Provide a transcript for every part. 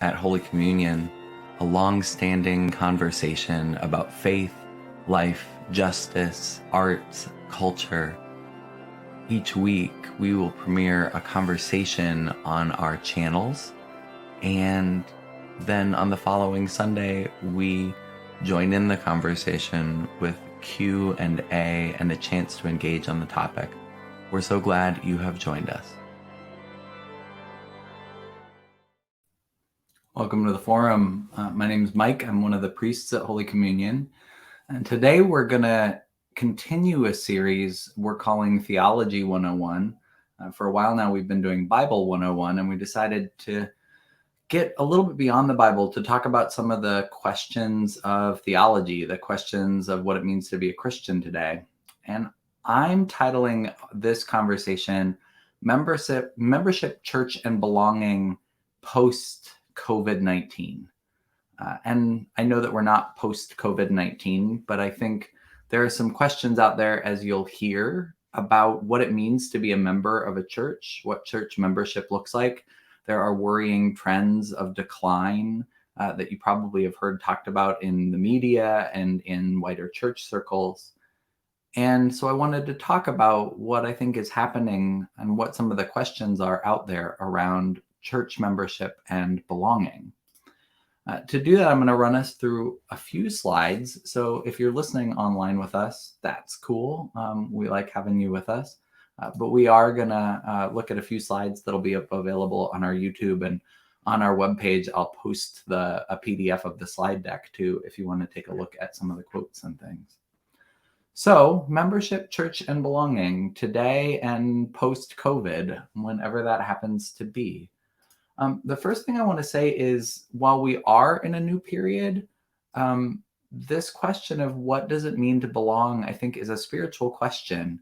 at Holy Communion a long-standing conversation about faith, life, justice, arts, culture. Each week, we will premiere a conversation on our channels, and then on the following Sunday, we join in the conversation with Q&A and a chance to engage on the topic. We're so glad you have joined us. Welcome to the forum. My name is Mike. I'm one of the priests at Holy Communion. And today we're going to continue a series we're calling Theology 101. For a while now, we've been doing Bible 101, and we decided to get a little bit beyond the Bible to talk about some of the questions of theology, the questions of what it means to be a Christian today. And I'm titling this conversation Membership, Church, and Belonging Post-COVID-19. And I know that we're not post-COVID-19, but I think there are some questions out there, as you'll hear, about what it means to be a member of a church, what church membership looks like. There are worrying trends of decline that you probably have heard talked about in the media and in wider church circles. And so I wanted to talk about what I think is happening and what some of the questions are out there around church membership and belonging. To do that, I'm going to run us through a few slides. So if you're listening online with us, that's cool. We like having you with us. But we are going to look at a few slides that'll be available on our YouTube, and on our webpage, I'll post a PDF of the slide deck too, if you want to take a look at some of the quotes and things. So membership, church, and belonging today and post-COVID, whenever that happens to be. The first thing I want to say is, while we are in a new period, this question of what does it mean to belong, I think, is a spiritual question.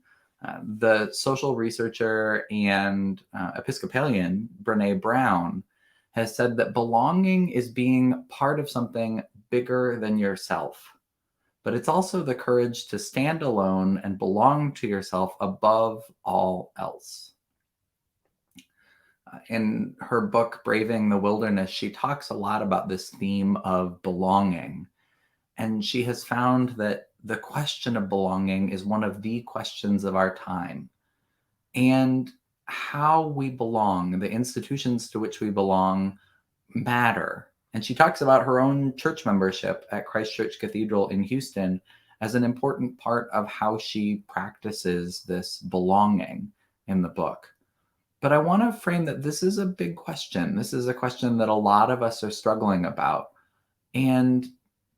The social researcher and Episcopalian Brene Brown has said that belonging is being part of something bigger than yourself, but it's also the courage to stand alone and belong to yourself above all else. In her book, Braving the Wilderness, she talks a lot about this theme of belonging. And she has found that the question of belonging is one of the questions of our time. And how we belong, the institutions to which we belong, matter. And she talks about her own church membership at Christ Church Cathedral in Houston as an important part of how she practices this belonging in the book. But I want to frame that this is a big question. This is a question that a lot of us are struggling about. And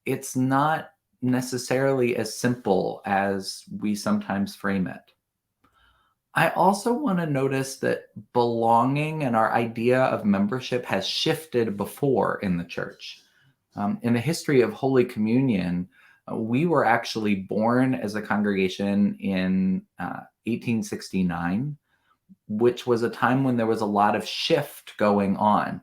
it's not necessarily as simple as we sometimes frame it. I also want to notice that belonging and our idea of membership has shifted before in the church. In the history of Holy Communion, we were actually born as a congregation in 1869. Which was a time when there was a lot of shift going on.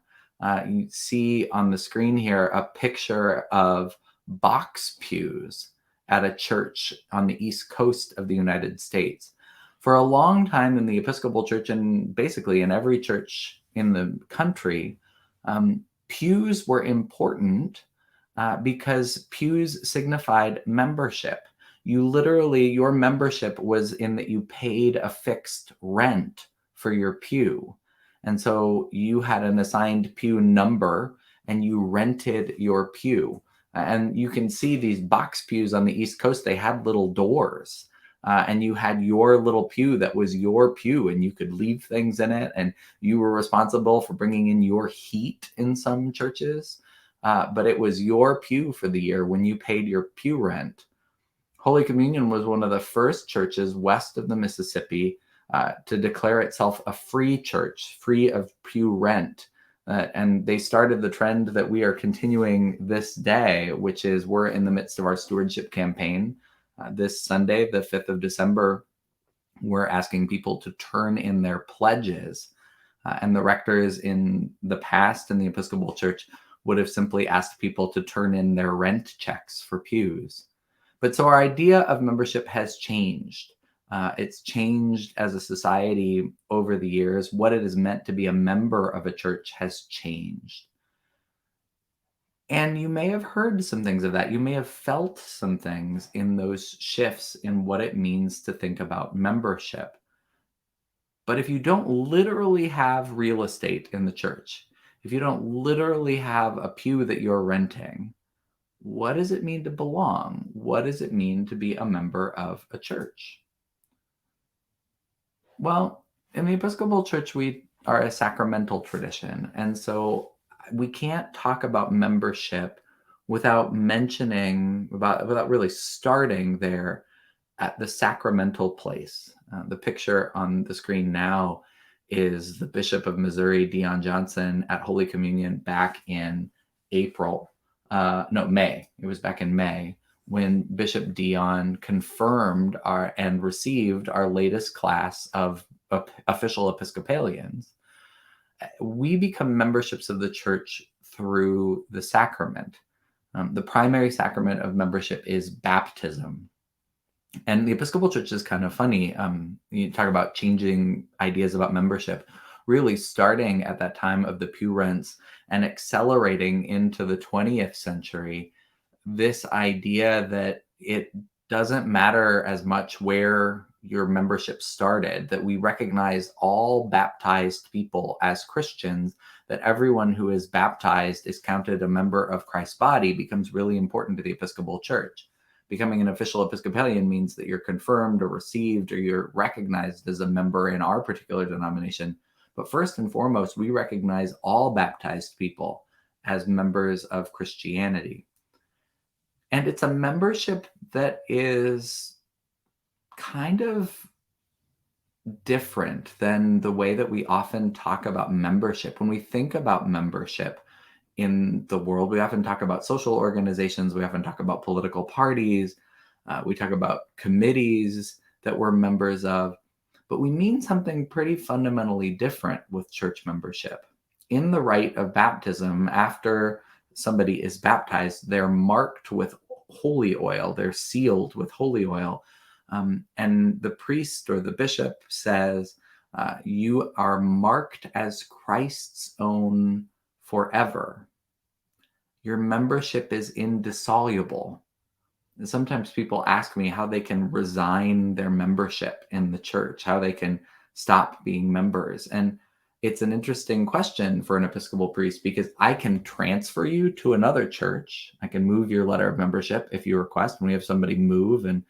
You see on the screen here a picture of box pews at a church on the East Coast of the United States. For a long time in the Episcopal Church, and basically in every church in the country, pews were important because pews signified membership. Your membership was in that you paid a fixed rent for your pew. And so you had an assigned pew number and you rented your pew. And you can see these box pews on the East Coast, they had little doors. And you had your little pew that was your pew, and you could leave things in it, and you were responsible for bringing in your heat in some churches. But it was your pew for the year when you paid your pew rent. Holy Communion was one of the first churches west of the Mississippi to declare itself a free church, free of pew rent. And they started the trend that we are continuing this day, which is we're in the midst of our stewardship campaign. This Sunday, the 5th of December, we're asking people to turn in their pledges. And the rectors in the past in the Episcopal Church would have simply asked people to turn in their rent checks for pews. But so our idea of membership has changed. It's changed as a society over the years. What it is meant to be a member of a church has changed. And you may have heard some things of that. You may have felt some things in those shifts in what it means to think about membership. But if you don't literally have real estate in the church, if you don't literally have a pew that you're renting, what does it mean to belong? What does it mean to be a member of a church? Well, in the Episcopal Church, we are a sacramental tradition. And so we can't talk about membership without mentioning, without really starting there at the sacramental place. The picture on the screen now is the Bishop of Missouri, Dion Johnson, at Holy Communion back in April. No, May. It was back in May when Bishop Dion confirmed and received our latest class of official Episcopalians. We become memberships of the church through the sacrament. The primary sacrament of membership is baptism. And the Episcopal Church is kind of funny. You talk about changing ideas about membership, really starting at that time of the pew rents and accelerating into the 20th century. This idea that it doesn't matter as much where your membership started, that we recognize all baptized people as Christians, that everyone who is baptized is counted a member of Christ's body, becomes really important to the Episcopal Church. Becoming an official Episcopalian means that you're confirmed or received or you're recognized as a member in our particular denomination. But first and foremost, we recognize all baptized people as members of Christianity. And it's a membership that is kind of different than the way that we often talk about membership. When we think about membership in the world, we often talk about social organizations, we often talk about political parties, we talk about committees that we're members of, but we mean something pretty fundamentally different with church membership. In the rite of baptism, after somebody is baptized, they're marked with holy oil, they're sealed with holy oil. And the priest or the bishop says, you are marked as Christ's own forever. Your membership is indissoluble. And sometimes people ask me how they can resign their membership in the church, how they can stop being members. And it's an interesting question for an Episcopal priest because I can transfer you to another church. I can move your letter of membership if you request. When we have somebody move and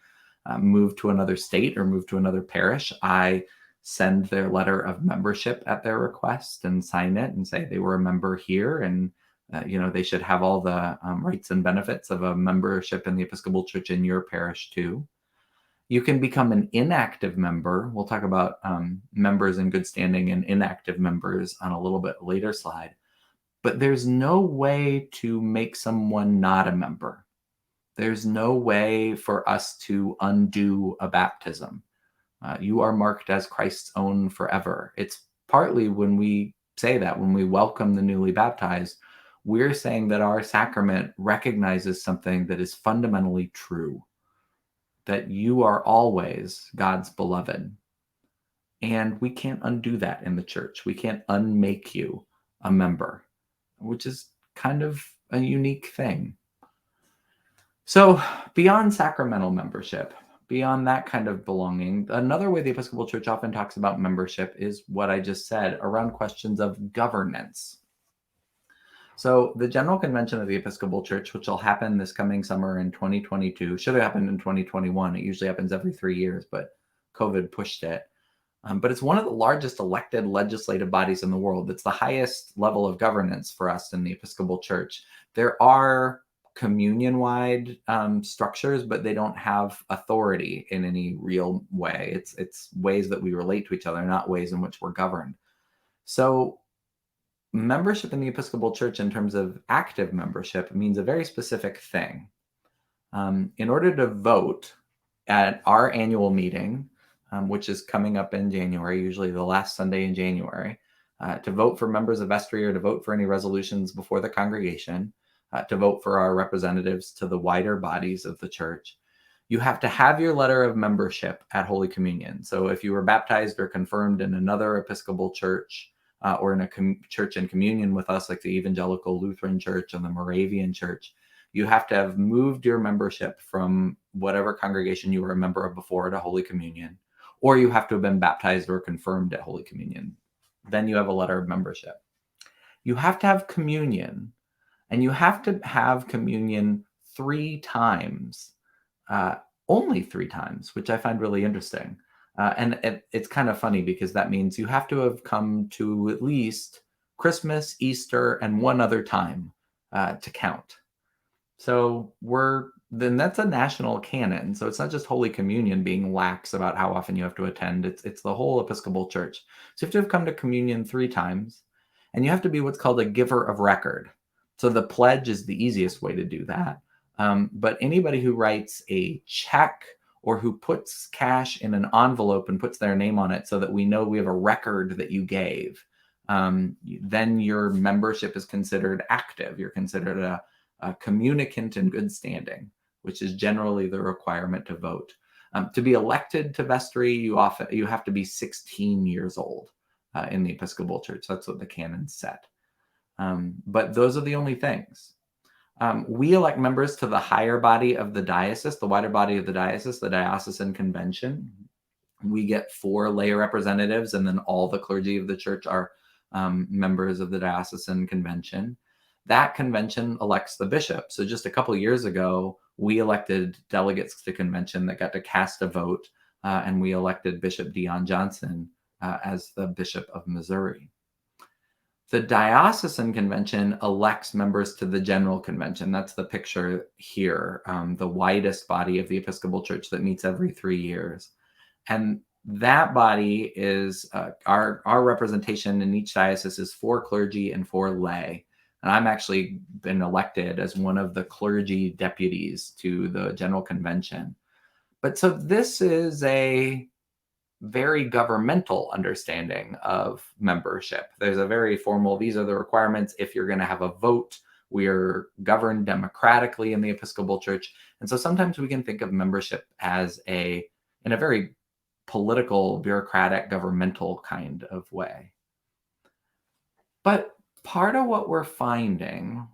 move to another state or move to another parish, I send their letter of membership at their request and sign it and say they were a member here and they should have all the rights and benefits of a membership in the Episcopal Church in your parish too. You can become an inactive member. We'll talk about members in good standing and inactive members on a little bit later slide. But there's no way to make someone not a member. There's no way for us to undo a baptism. You are marked as Christ's own forever. It's partly when we say that, when we welcome the newly baptized, we're saying that our sacrament recognizes something that is fundamentally true, that you are always God's beloved. And we can't undo that in the church. We can't unmake you a member, which is kind of a unique thing. So beyond sacramental membership, beyond that kind of belonging, another way the Episcopal Church often talks about membership is what I just said around questions of governance. So the General Convention of the Episcopal Church, which will happen this coming summer in 2022, should have happened in 2021. It usually happens every 3 years, but COVID pushed it. But it's one of the largest elected legislative bodies in the world. It's the highest level of governance for us in the Episcopal Church. There are communion-wide structures, but they don't have authority in any real way. It's ways that we relate to each other, not ways in which we're governed. So membership in the Episcopal Church in terms of active membership means a very specific thing. In order to vote at our annual meeting, which is coming up in January, usually the last Sunday in January, to vote for members of vestry or to vote for any resolutions before the congregation, to vote for our representatives to the wider bodies of the church, you have to have your letter of membership at Holy Communion. So if you were baptized or confirmed in another Episcopal church, or in a church in communion with us, like the Evangelical Lutheran Church and the Moravian Church, you have to have moved your membership from whatever congregation you were a member of before to Holy Communion, or you have to have been baptized or confirmed at Holy Communion. Then you have a letter of membership. You have to have communion, and you have to have communion 3 times, only 3 times, which I find really interesting. And it's kind of funny because that means you have to have come to at least Christmas, Easter, and one other time to count. So then that's a national canon. So it's not just Holy Communion being lax about how often you have to attend. It's the whole Episcopal Church. So you have to have come to communion 3 times, and you have to be what's called a giver of record. So the pledge is the easiest way to do that. But anybody who writes a check or who puts cash in an envelope and puts their name on it so that we know we have a record that you gave, then your membership is considered active. You're considered a communicant in good standing, which is generally the requirement to vote. To be elected to vestry, you have to be 16 years old in the Episcopal Church. That's what the canon said. But those are the only things. We elect members to the higher body of the diocese, the wider body of the diocese, the diocesan convention. We get 4 lay representatives, and then all the clergy of the church are members of the diocesan convention. That convention elects the bishop. So just a couple of years ago, we elected delegates to convention that got to cast a vote, and we elected Bishop Dion Johnson as the Bishop of Missouri. The diocesan convention elects members to the general convention. That's the picture here, the widest body of the Episcopal Church that meets every 3 years. And that body is our representation in each diocese is 4 clergy and 4 lay. And I'm actually been elected as one of the clergy deputies to the General Convention. But so this is a very governmental understanding of membership. There's a very formal, these are the requirements if you're going to have a vote. We're governed democratically in the Episcopal Church. And so sometimes we can think of membership as in a very political, bureaucratic, governmental kind of way. But part of what we're finding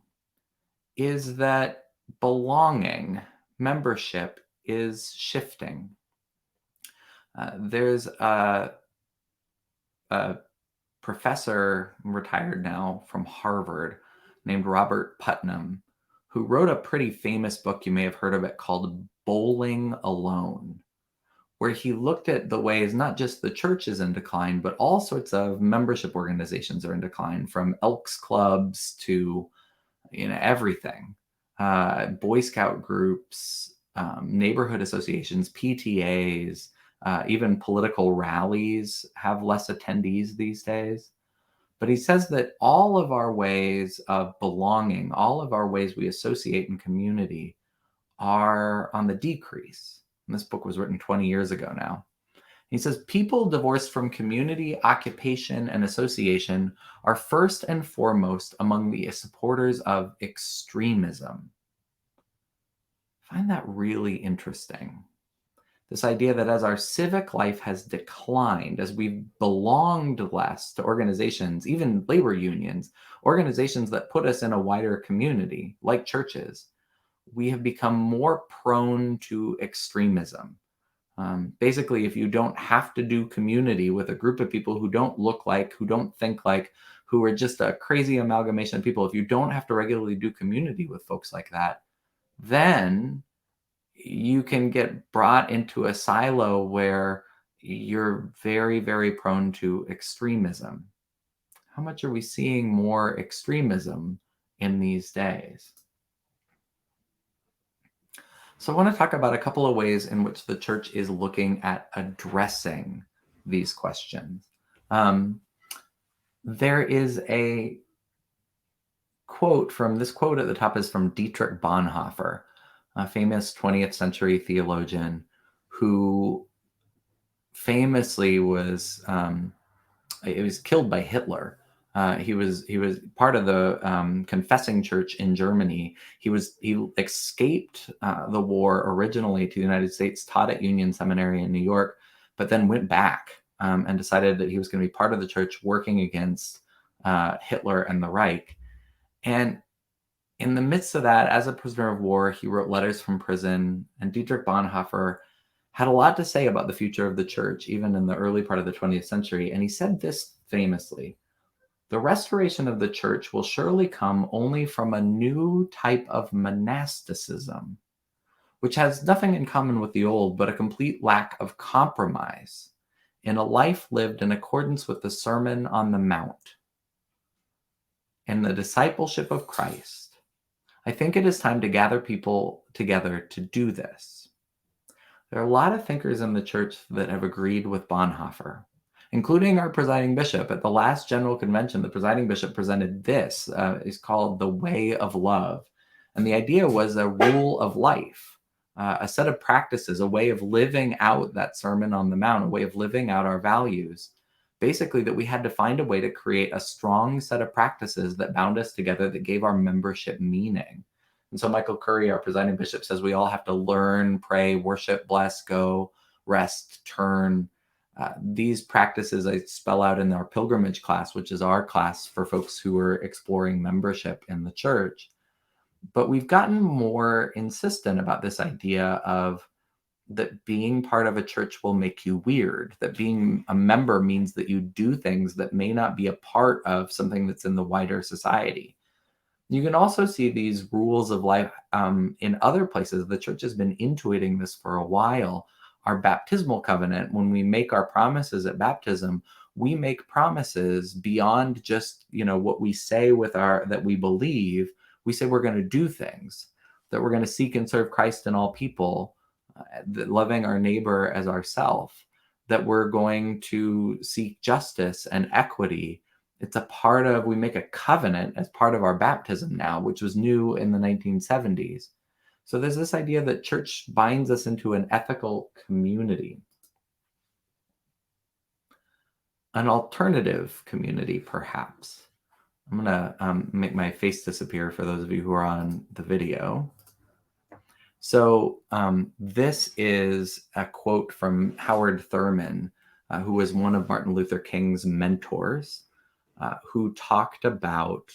is that belonging, membership, is shifting. There's a professor, retired now, from Harvard, named Robert Putnam, who wrote a pretty famous book, you may have heard of it, called Bowling Alone, where he looked at the ways not just the church is in decline, but all sorts of membership organizations are in decline, from Elks clubs to everything, Boy Scout groups, neighborhood associations, PTAs, even political rallies have less attendees these days. But he says that all of our ways of belonging, all of our ways we associate in community are on the decrease. And this book was written 20 years ago now. He says, people divorced from community, occupation, and association are first and foremost among the supporters of extremism. I find that really interesting. This idea that as our civic life has declined, as we've belonged less to organizations, even labor unions, organizations that put us in a wider community, like churches, we have become more prone to extremism. Basically, if you don't have to do community with a group of people who don't look like, who don't think like, who are just a crazy amalgamation of people, if you don't have to regularly do community with folks like that, then you can get brought into a silo where you're very, very prone to extremism. How much are we seeing more extremism in these days? So I want to talk about a couple of ways in which the church is looking at addressing these questions. There is a quote this quote at the top is from Dietrich Bonhoeffer, a famous 20th century theologian who famously was killed by Hitler. He was part of the confessing church in Germany. He escaped the war originally to the United States, taught at Union Seminary in New York, but then went back and decided that he was going to be part of the church working against Hitler and the Reich. And in the midst of that, as a prisoner of war, he wrote letters from prison, and Dietrich Bonhoeffer had a lot to say about the future of the church, even in the early part of the 20th century. And he said this famously: "The restoration of the church will surely come only from a new type of monasticism, which has nothing in common with the old, but a complete lack of compromise in a life lived in accordance with the Sermon on the Mount. In the discipleship of Christ, I think it is time to gather people together to do this." There are a lot of thinkers in the church that have agreed with Bonhoeffer, including our presiding bishop. At the last General Convention, the presiding bishop presented this. It's called the Way of Love. And the idea was a rule of life, a set of practices, a way of living out that Sermon on the Mount, a way of living out our values. Basically, that we had to find a way to create a strong set of practices that bound us together, that gave our membership meaning. And so Michael Curry, our presiding bishop, says we all have to learn, pray, worship, bless, go, rest, turn. These practices I spell out in our pilgrimage class, which is our class for folks who are exploring membership in the church. But we've gotten more insistent about this idea of that being part of a church will make you weird, that being a member means that you do things that may not be a part of something that's in the wider society. You can also see these rules of life in other places. The church has been intuiting this for a while. Our baptismal covenant, when we make our promises at baptism, we make promises beyond just, what we say that we believe. We say we're going to do things, that we're going to seek and serve Christ in all people, that loving our neighbor as ourself, that we're going to seek justice and equity. It's a part of, we make a covenant as part of our baptism now, which was new in the 1970s. So there's this idea that church binds us into an ethical community, an alternative community, perhaps. I'm going to make my face disappear for those of you who are on the video. So this is a quote from Howard Thurman, who was one of Martin Luther King's mentors, who talked about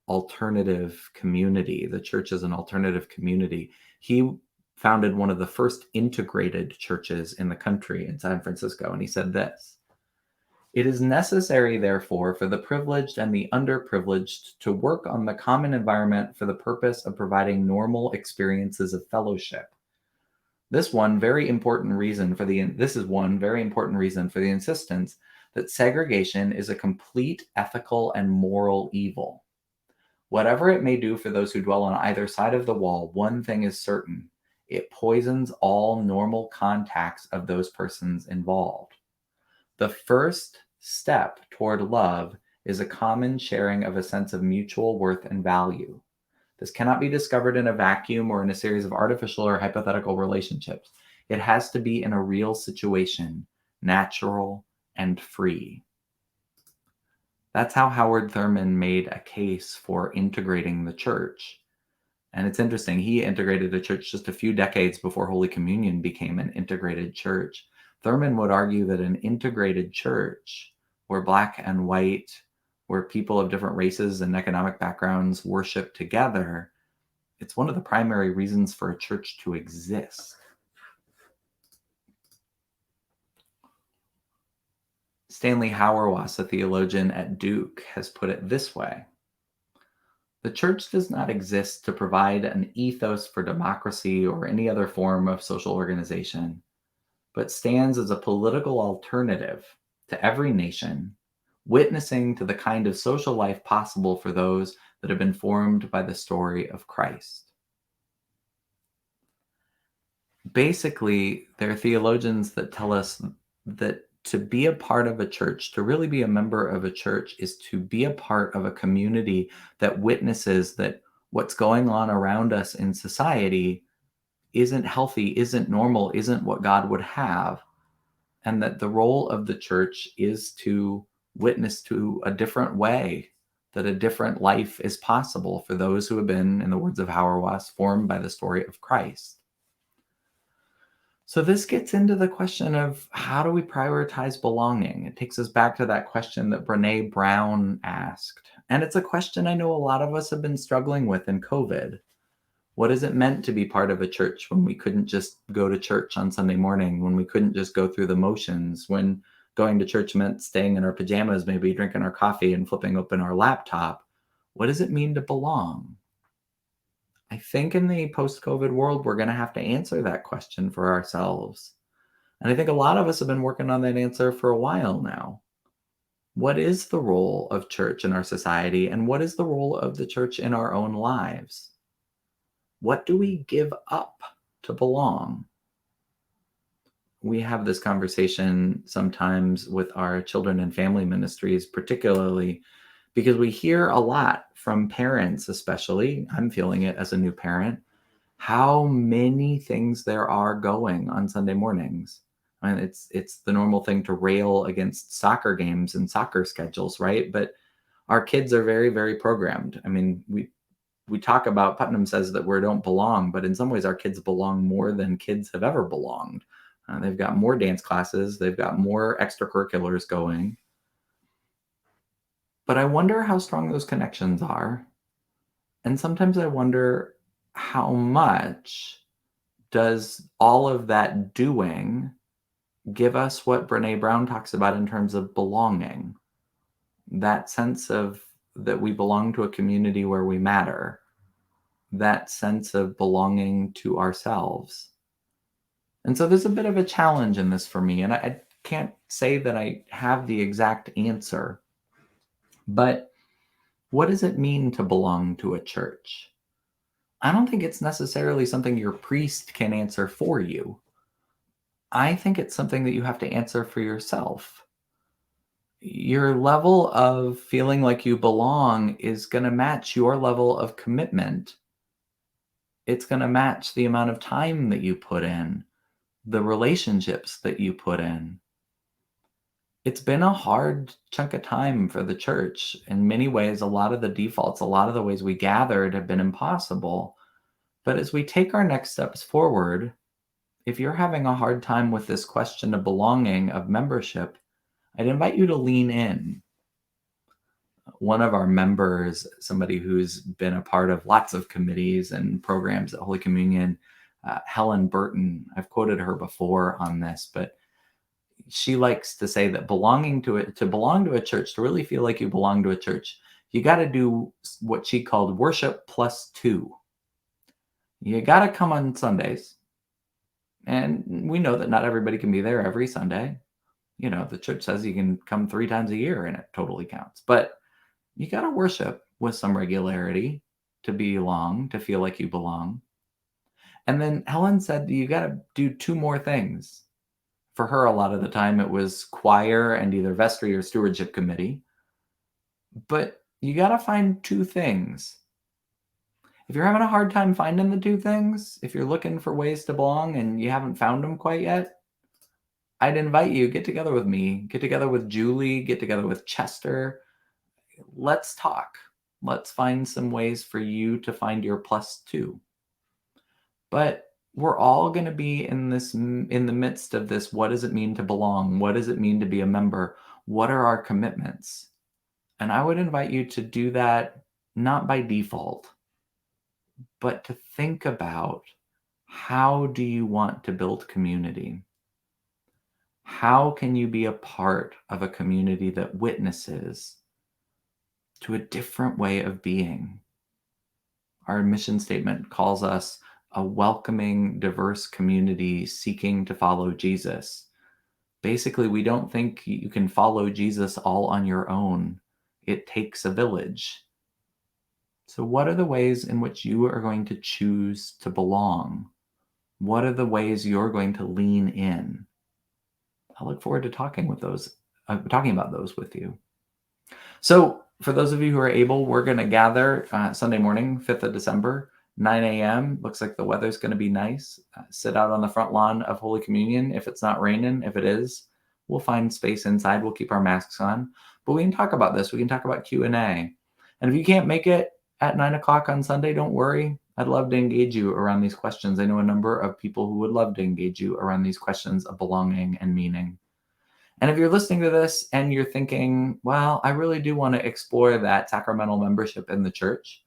alternative community. The church is an alternative community. He founded one of the first integrated churches in the country in San Francisco, and he said this: "It is necessary, therefore, for the privileged and the underprivileged to work on the common environment for the purpose of providing normal experiences of fellowship. This is one very important reason for the insistence that segregation is a complete ethical and moral evil. Whatever it may do for those who dwell on either side of the wall, one thing is certain: it poisons all normal contacts of those persons involved. The first step toward love is a common sharing of a sense of mutual worth and value. This cannot be discovered in a vacuum or in a series of artificial or hypothetical relationships. It has to be in a real situation, natural and free." That's how Howard Thurman made a case for integrating the church. And it's interesting, he integrated a church just a few decades before Holy Communion became an integrated church. Thurman would argue that an integrated church, where Black and white, where people of different races and economic backgrounds worship together, it's one of the primary reasons for a church to exist. Stanley Hauerwas, a theologian at Duke, has put it this way: "The church does not exist to provide an ethos for democracy or any other form of social organization, but stands as a political alternative to every nation, witnessing to the kind of social life possible for those that have been formed by the story of Christ." Basically, there are theologians that tell us that to be a part of a church, to really be a member of a church, is to be a part of a community that witnesses that what's going on around us in society isn't healthy, isn't normal, isn't what God would have. And that the role of the church is to witness to a different way, that a different life is possible for those who have been, in the words of Hauerwas, formed by the story of Christ. So this gets into the question of how do we prioritize belonging? It takes us back to that question that Brene Brown asked. And it's a question I know a lot of us have been struggling with in COVID. What is it meant to be part of a church when we couldn't just go to church on Sunday morning, when we couldn't just go through the motions, when going to church meant staying in our pajamas, maybe drinking our coffee and flipping open our laptop? What does it mean to belong? I think in the post COVID world, we're going to have to answer that question for ourselves. And I think a lot of us have been working on that answer for a while now. What is the role of church in our society, and what is the role of the church in our own lives? What do we give up to belong? We have this conversation sometimes with our children and family ministries, particularly because we hear a lot from parents, especially. I'm feeling it as a new parent, how many things there are going on Sunday mornings. And it's the normal thing to rail against soccer games and soccer schedules, right? But our kids are very, very programmed. I mean, we talk about, Putnam says that we don't belong, but in some ways our kids belong more than kids have ever belonged. They've got more dance classes, they've got more extracurriculars going. But I wonder how strong those connections are. And sometimes I wonder how much does all of that doing give us what Brene Brown talks about in terms of belonging? That sense of that we belong to a community where we matter, that sense of belonging to ourselves. And so there's a bit of a challenge in this for me. And I can't say that I have the exact answer, but what does it mean to belong to a church? I don't think it's necessarily something your priest can answer for you. I think it's something that you have to answer for yourself. Your level of feeling like you belong is going to match your level of commitment. It's going to match the amount of time that you put in, the relationships that you put in. It's been a hard chunk of time for the church. In many ways, a lot of the defaults, a lot of the ways we gathered have been impossible. But as we take our next steps forward, if you're having a hard time with this question of belonging, of membership, I'd invite you to lean in. One of our members, somebody who's been a part of lots of committees and programs at Holy Communion, Helen Burton, I've quoted her before on this, but she likes to say that to belong to a church, to really feel like you belong to a church, you got to do what she called worship plus 2. You got to come on Sundays. And we know that not everybody can be there every Sunday. You know, the church says you can come 3 times a year and it totally counts. But you got to worship with some regularity to belong, to feel like you belong. And then Helen said you got to do 2 more things. For her, a lot of the time it was choir and either vestry or stewardship committee. But you got to find 2 things. If you're having a hard time finding the 2 things, if you're looking for ways to belong and you haven't found them quite yet, I'd invite you, get together with me, get together with Julie, get together with Chester. Let's talk. Let's find some ways for you to find your plus 2. But we're all going to be in the midst of this. What does it mean to belong? What does it mean to be a member? What are our commitments? And I would invite you to do that not by default, but to think about, how do you want to build community? How can you be a part of a community that witnesses to a different way of being? Our mission statement calls us a welcoming, diverse community seeking to follow Jesus. Basically, we don't think you can follow Jesus all on your own. It takes a village. So what are the ways in which you are going to choose to belong? What are the ways you're going to lean in? I look forward to talking about those with you. So for those of you who are able, we're going to gather Sunday morning, 5th of December, 9 a.m. Looks like the weather's going to be nice. Sit out on the front lawn of Holy Communion. If it's not raining, if it is, we'll find space inside. We'll keep our masks on. But we can talk about this. We can talk about Q&A. And if you can't make it at 9 o'clock on Sunday, don't worry. I'd love to engage you around these questions. I know a number of people who would love to engage you around these questions of belonging and meaning. And if you're listening to this and you're thinking, well, I really do want to explore that sacramental membership in the church,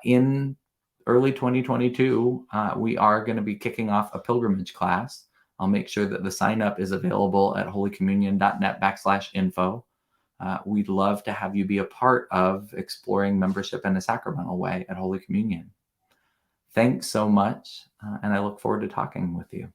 in early 2022, we are going to be kicking off a pilgrimage class. I'll make sure that the sign up is available at holycommunion.net/info. We'd love to have you be a part of exploring membership in a sacramental way at Holy Communion. Thanks so much, and I look forward to talking with you.